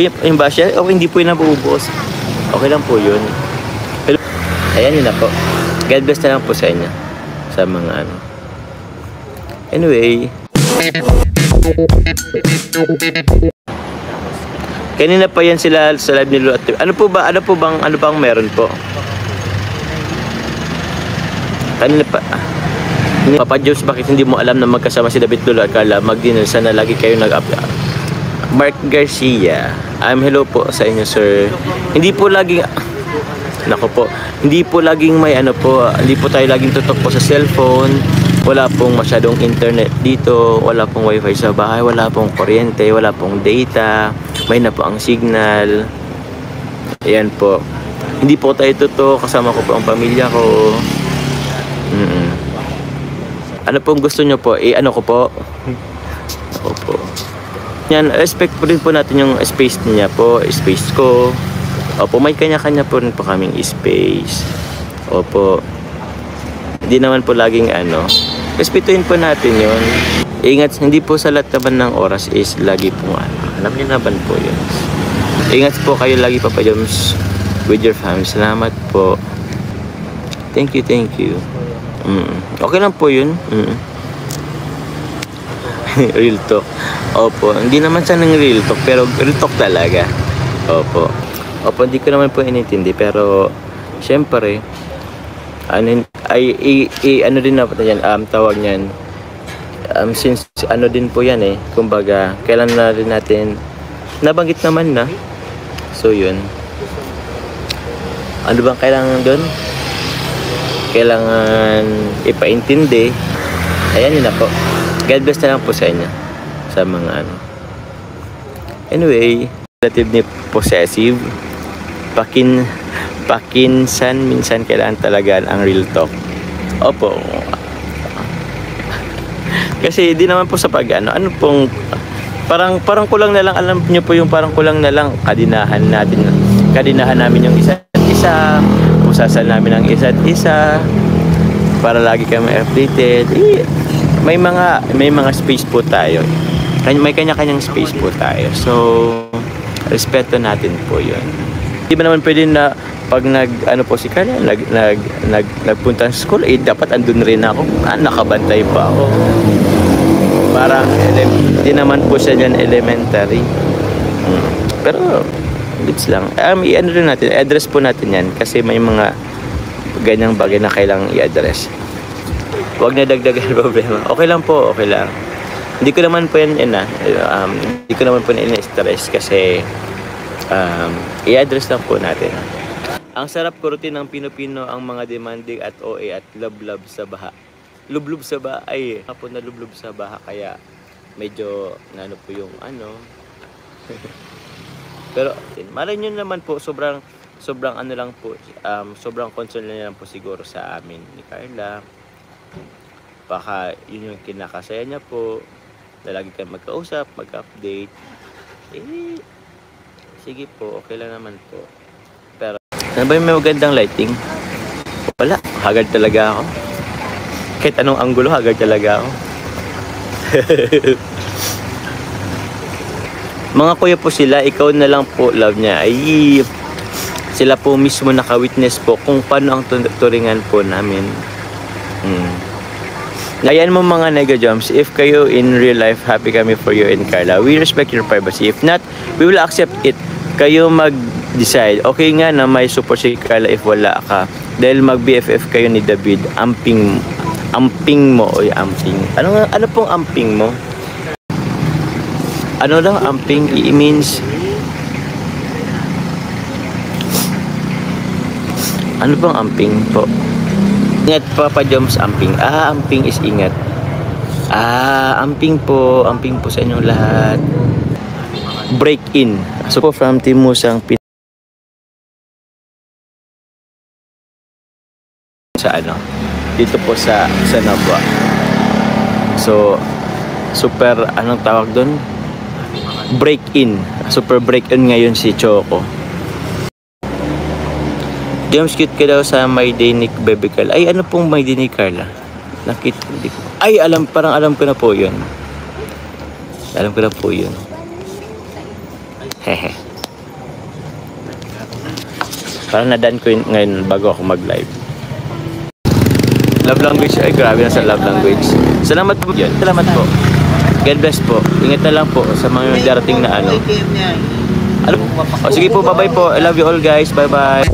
yung basya, okay, hindi po yun nabuubos. Okay lang po yun. Pero, ayan yun na po. God bless na lang po sa inyo. Sa mga ano. Anyway. Kanina pa yan sila sa live ni Lolo at ano bang meron po? Kanina pa. Papa Jones, bakit hindi mo alam na magkasama si David, Lolo at Carla? Mag-dinner, sana lagi kayo nag-upload. Mark Garcia, hello po sa inyo, sir. Hindi po laging, nako po, hindi po laging may ano po, hindi po tayo laging tutok po sa cellphone. Wala pong masyadong internet dito, wala pong wifi sa bahay, wala pong kuryente, wala pong data, may na po ang signal. Ayan po. Hindi po tayo tutok, kasama ko po ang pamilya ko. Ano pong gusto nyo po? Ano ko po? Ako po. Yan, respect po rin po natin yung space niya po, space ko. Opo, may kanya-kanya po rin po kaming space. Opo. Hindi naman po laging ano. Respetuhin po natin yun. Ingat, hindi po sa lahat naman ng oras is lagi po ano. Alam niyo naman po yun. Ingat po kayo lagi, Papa Joms, with your family. Salamat po. Thank you, thank you. Okay lang po yun. Real talk. Opo, hindi naman siya ng real talk, pero real talk talaga. Opo. Opo, hindi ko naman po inintindi, pero syempre, ano din na yan, tawag niyan. Since ano din po yan kumbaga, kailan na rin natin, nabanggit naman na. So yun. Ano bang kailangan doon? Kailangan ipaintindi. Ayan yun na po. God bless na lang po sa inyo. Sa mga ano. Anyway, relatively possessive. Minsan kailangan talaga ang real talk. Opo. Kasi di naman po sa ano pong parang kulang na lang, alam niyo po yung parang kulang na lang kadinahan namin yung isa't isa, usasan namin ang isa't isa para lagi kami updated. May mga space po tayo. May kanya-kanyang space po tayo. So, respeto natin po 'yun. Di ba naman pwede na pag ano po si Carla, nagpunta sa school, dapat andun rin ako. Nakabantay pa ako. Parang, di naman po siya dyan elementary. Pero, bits lang. I-ano rin natin, address po natin yan. Kasi may mga ganyang bagay na kailangang i-address. Huwag na dagdagan problema. Okay lang po, okay lang. Hindi ko naman po yan, hindi ko naman po in-stress kasi i-address lang po natin. Ang sarap kurutin ng Pino-Pino ang mga demanding at OA at love sa baha. Lublub sa baha ay ako na lublub sa baha kaya medyo ano po yung ano. Pero malay nyo naman po sobrang ano lang po, sobrang concern lang po siguro sa amin ni Carla. Baka yun yung kinakasaya niya po na lagi kayo magkausap, mag-update. Sige po, okay lang naman po. Pero ano ba yung may magandang lighting? Wala, hagad talaga ako. Kahit anong anggulo, hagad talaga ako. Mga kuya po sila, ikaw na lang po, love niya. Ay, sila po mismo naka-witness po kung paano ang turingan po namin. Ayan mo mga Nega Jumps, if kayo in real life, happy kami for you and Carla. We respect your privacy. If not, we will accept it. Kayo mag-decide. Okay nga na may support si Carla if wala ka. Dahil mag-BFF kayo ni David, amping mo o amping. Ano pong amping mo? Ano daw amping? It means ano bang amping po? Ingat Papa Joms, amping. Amping is ingat. Amping po sa inyong lahat. Break in. So po from Timusang sa ano? Dito po sa Nabwa. So super anong tawag doon? Break in. Super break in ngayon si Choco. James, cute ka daw sa My Day ni Baby Carla. Ay, ano pong My Day ni Carla? Ay, parang alam ko na po yun. Alam ko na po yun. Hehe. Parang nadaan ko yun ngayon bago ako mag-live. Love language, ay grabe na sa love language. Salamat po yun. Salamat po. God bless po. Ingat na lang po sa mga darating na ano. Ano? O sige po, bye-bye po. I love you all guys. Bye-bye.